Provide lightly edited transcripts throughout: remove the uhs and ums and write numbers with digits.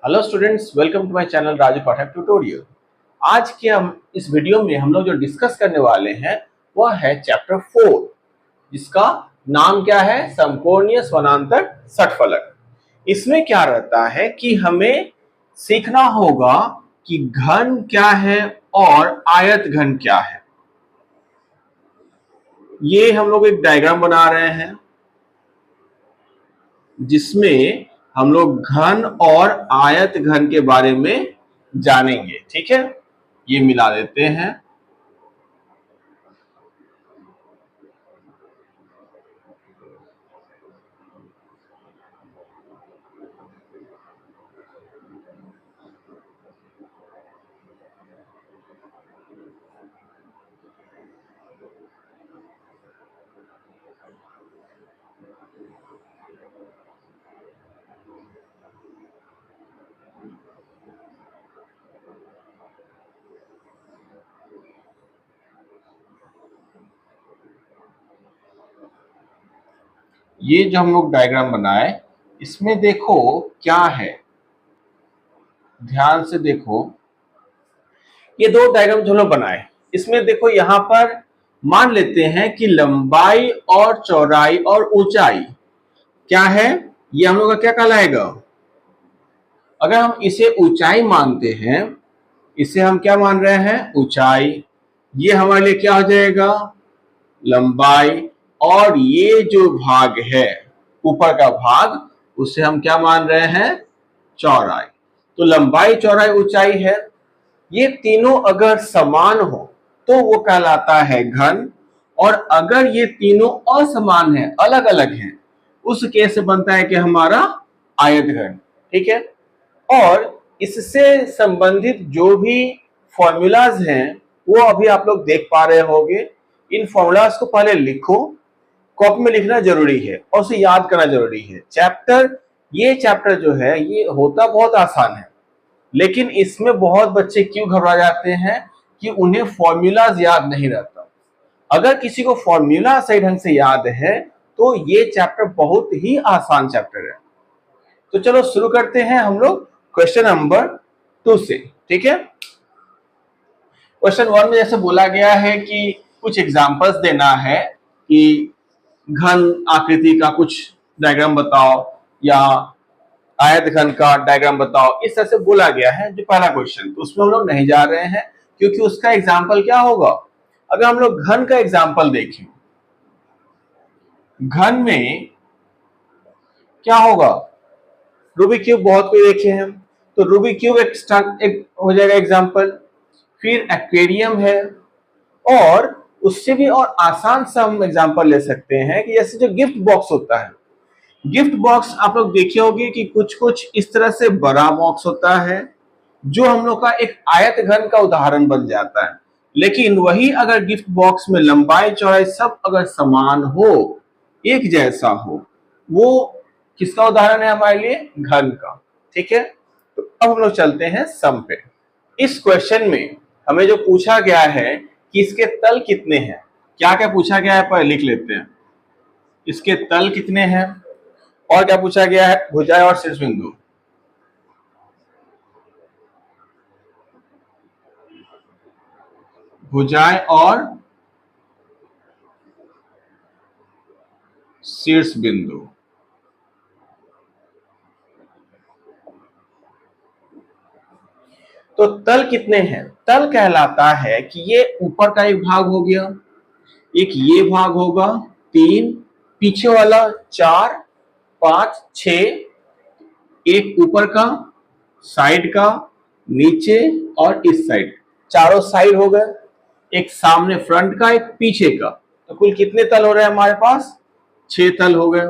Hello students, welcome to my channel Raju Pathak tutorial. आज के हम इस वीडियो में हम लोग जो डिस्कस करने वाले हैं वह है चैप्टर 4, जिसका नाम क्या है? समकोणीय समानांतर षटफलक। इसमें क्या रहता है कि हमें सीखना होगा कि घन क्या है और आयत घन क्या है। ये हम लोग एक डायग्राम बना रहे हैं जिसमें हम लोग घन और आयत घन के बारे में जानेंगे। ठीक है, ये मिला देते हैं। ये जो हम लोग डायग्राम बनाए, इसमें देखो क्या है, ध्यान से देखो। ये दो डायग्राम जो हम लोग बनाए, इसमें देखो यहाँ पर मान लेते हैं कि लंबाई और चौड़ाई और ऊंचाई क्या है, ये हम लोग का क्या कहलाएगा? अगर हम इसे ऊंचाई मानते हैं, इसे हम क्या मान रहे हैं? ऊंचाई। ये हमारे लिए क्या हो जाएगा? लंबाई। और ये जो भाग है, ऊपर का भाग, उसे हम क्या मान रहे हैं? चौड़ाई। तो लंबाई, चौड़ाई, ऊंचाई है, ये तीनों अगर समान हो तो वो कहलाता है घन। और अगर ये तीनों असमान है, अलग अलग हैं, उस केस से बनता है कि हमारा आयत घन। ठीक है, और इससे संबंधित जो भी फॉर्मूलाज हैं वो अभी आप लोग देख पा रहे होंगे। इन फॉर्मूलाज को पहले लिखो, कॉपी में लिखना जरूरी है और उसे याद करना जरूरी है। ये चैप्टर जो है ये होता बहुत आसान है, लेकिन इसमें बहुत बच्चे क्यों घबरा जाते हैं कि उन्हें फॉर्मूलाज याद नहीं रहता। अगर किसी को फॉर्मूला सही ढंग से याद है तो ये चैप्टर बहुत ही आसान चैप्टर है। तो चलो शुरू करते हैं हम लोग क्वेश्चन नंबर 2 से। ठीक है, क्वेश्चन 1 में जैसे बोला गया है कि कुछ एग्जांपल्स देना है कि घन आकृति का कुछ डायग्राम बताओ या आयत घन का डायग्राम बताओ, इस तरह से बोला गया है जो पहला क्वेश्चन। तो उसमें हम लोग नहीं जा रहे हैं क्योंकि उसका एग्जाम्पल क्या होगा। अगर हम लोग घन का एग्जाम्पल देखें, घन में क्या होगा? रूबिक क्यूब बहुत कोई देखे हैं, तो रूबिक क्यूब एक हो जाएगा एग्जाम्पल। फिर एक्वेरियम है, और उससे भी और आसान सा हम एग्जाम्पल ले सकते हैं कि जैसे जो गिफ्ट बॉक्स होता है। गिफ्ट बॉक्स आप लोग देखे होंगे कि कुछ कुछ इस तरह से बड़ा बॉक्स होता है जो हम लोग का एक आयत घन का उदाहरण बन जाता है। लेकिन वही अगर गिफ्ट बॉक्स में लंबाई चौड़ाई सब अगर समान हो, एक जैसा हो, वो किसका उदाहरण है हमारे लिए? घन का। ठीक है, तो अब हम लोग चलते हैं सम पे। इस क्वेश्चन में हमें जो पूछा गया है कि इसके तल कितने हैं, क्या क्या पूछा गया है पर लिख लेते हैं। इसके तल कितने हैं, और क्या पूछा गया है? भुजाएं और शीर्ष बिंदु। भुजाएं और शीर्ष बिंदु। तो तल कितने हैं? तल कहलाता है कि ये ऊपर का एक भाग हो गया, एक ये भाग होगा 3, पीछे वाला 4, 5, 6, एक ऊपर का, साइड का, नीचे और इस साइड, चारों साइड हो गए। एक सामने फ्रंट का, एक पीछे का। तो कुल कितने तल हो रहे हैं हमारे पास? 6 तल हो गए।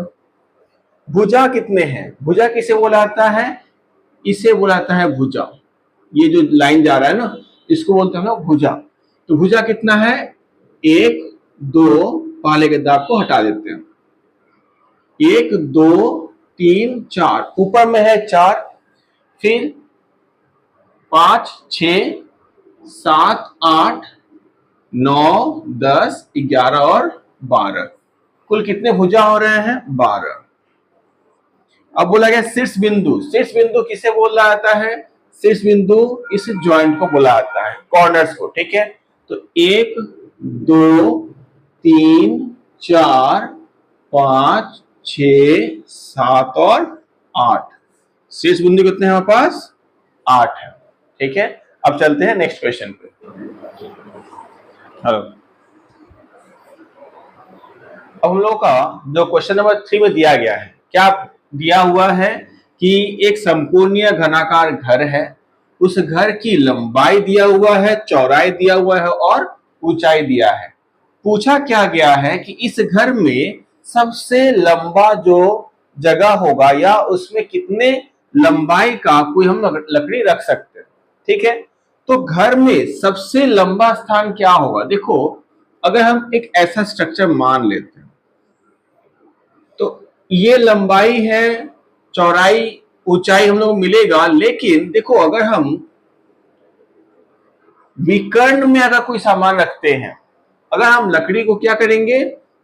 भुजा कितने हैं? भुजा किसे बोला जाता है? इसे बोला जाता है भुजा। ये जो लाइन जा रहा है ना, इसको बोलते हैं ना भुजा। तो भुजा कितना है? 1, 2, पहले के दाग को हटा देते हैं। 1, 2, 3, 4, ऊपर में है 4, फिर 5, 6, 7, 8, 9, 10, 11 और 12। कुल कितने भुजा हो रहे हैं? 12। अब बोला गया शीर्ष बिंदु। शीर्ष बिंदु किसे बोला जाता है? शीर्ष बिंदु इस ज्वाइंट को बोला जाता है, कॉर्नर्स को। ठीक है, तो 1 2 3 4 5 6 7 और 8। शीर्ष बिंदु कितने हैं हमारे पास? 8 है। ठीक है, अब चलते हैं नेक्स्ट क्वेश्चन पे। हेलो, अब हम लोग का जो क्वेश्चन नंबर 3 में दिया गया है, क्या दिया हुआ है कि एक समकोणीय घनाकार घर है, उस घर की लंबाई दिया हुआ है, चौड़ाई दिया हुआ है और ऊंचाई दिया है। पूछा क्या गया है कि इस घर में सबसे लंबा जो जगह होगा या उसमें कितने लंबाई का कोई हम लकड़ी रख सकते हैं। ठीक है, तो घर में सबसे लंबा स्थान क्या होगा? देखो, अगर हम एक ऐसा स्ट्रक्चर मान लेते हैं तो ये लंबाई है, चौड़ाई, ऊंचाई हम लोग मिलेगा। लेकिन देखो, अगर हम विकर्ण में अगर कोई सामान रखते हैं, अगर हम लकड़ी को क्या करेंगे,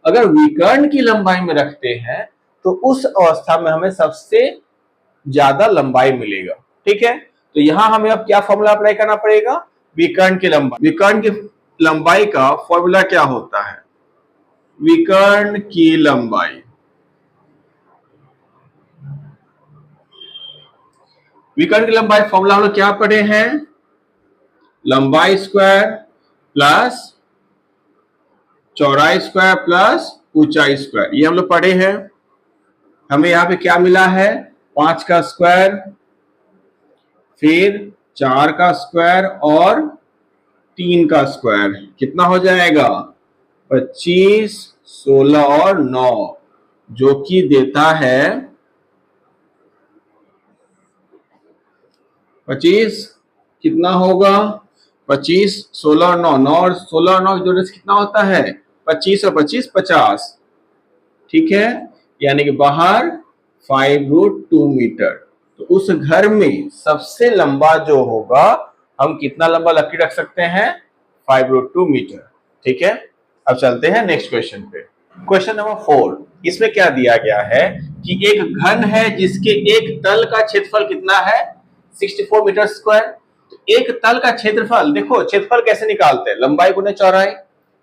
अगर विकर्ण की लंबाई में रखते हैं तो उस अवस्था में हमें सबसे ज्यादा लंबाई मिलेगा। ठीक है, तो यहां हमें अब क्या फॉर्मूला अप्लाई करना पड़ेगा? विकर्ण की लंबाई। विकर्ण की लंबाई का फॉर्मूला क्या होता है? विकर्ण की लंबाई, विकर्ण की लंबाई फॉर्मूला हम लोग क्या पढ़े हैं? लंबाई स्क्वायर प्लस चौड़ाई स्क्वायर प्लस ऊंचाई स्क्वायर, ये हम लोग पढ़े हैं। हमें यहां पे क्या मिला है? 5 का स्क्वायर, फिर 4 का स्क्वायर और 3 का स्क्वायर, कितना हो जाएगा? 25, 16 और 9, जो कि देता है 25। कितना होगा? 25, 16 और 9, 9 और 16 और 9 की जोड़ने से कितना होता है? 25 और 25 50। ठीक है, यानी कि बाहर 5√2 मीटर। तो उस घर में सबसे लंबा जो होगा, हम कितना लंबा लकड़ी रख सकते हैं? 5√2 मीटर। ठीक है, अब चलते हैं नेक्स्ट क्वेश्चन पे। क्वेश्चन नंबर 4, इसमें क्या दिया गया है कि एक घन है जिसके एक तल का क्षेत्रफल कितना है? 64 मीटर स्क्वायर। एक तल का क्षेत्रफल, देखो क्षेत्रफल कैसे निकालते हैं? लंबाई गुने चौड़ाई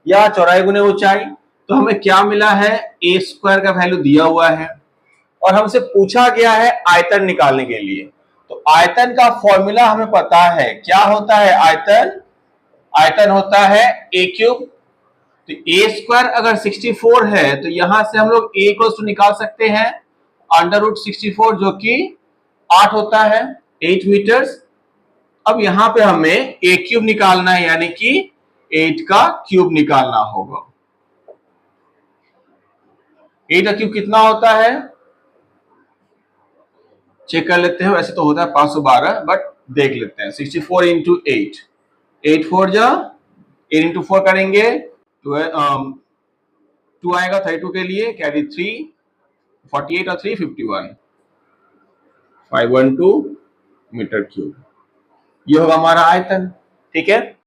या चौड़ाई गुने ऊंचाई। तो हमें क्या मिला है? ए स्क्वायर का वैल्यू दिया हुआ है और हमसे पूछा गया है आयतन निकालने के लिए। तो आयतन का फॉर्मूला हमें पता है, क्या होता है आयतन? आयतन होता है ए क्यूब। तो ए स्क्वायर अगर 64 है तो यहां से हम लोग ए को निकाल सकते हैं √64, जो कि 8 होता है, 8 मीटर्स। अब यहां पे हमें ए क्यूब निकालना है, यानी कि 8 का क्यूब निकालना होगा। 8 का क्यूब कितना होता है? चेक कर लेते हैं, वैसे तो होता है 512, बट देख लेते हैं। 64 इंटू 8, 8 4 जा 8 इंटू 4 करेंगे तो 2 आएगा 32 के लिए, कैरी 3, 48 और 3 51, 512 मीटर क्यूब। ये होगा हमारा आयतन। ठीक है,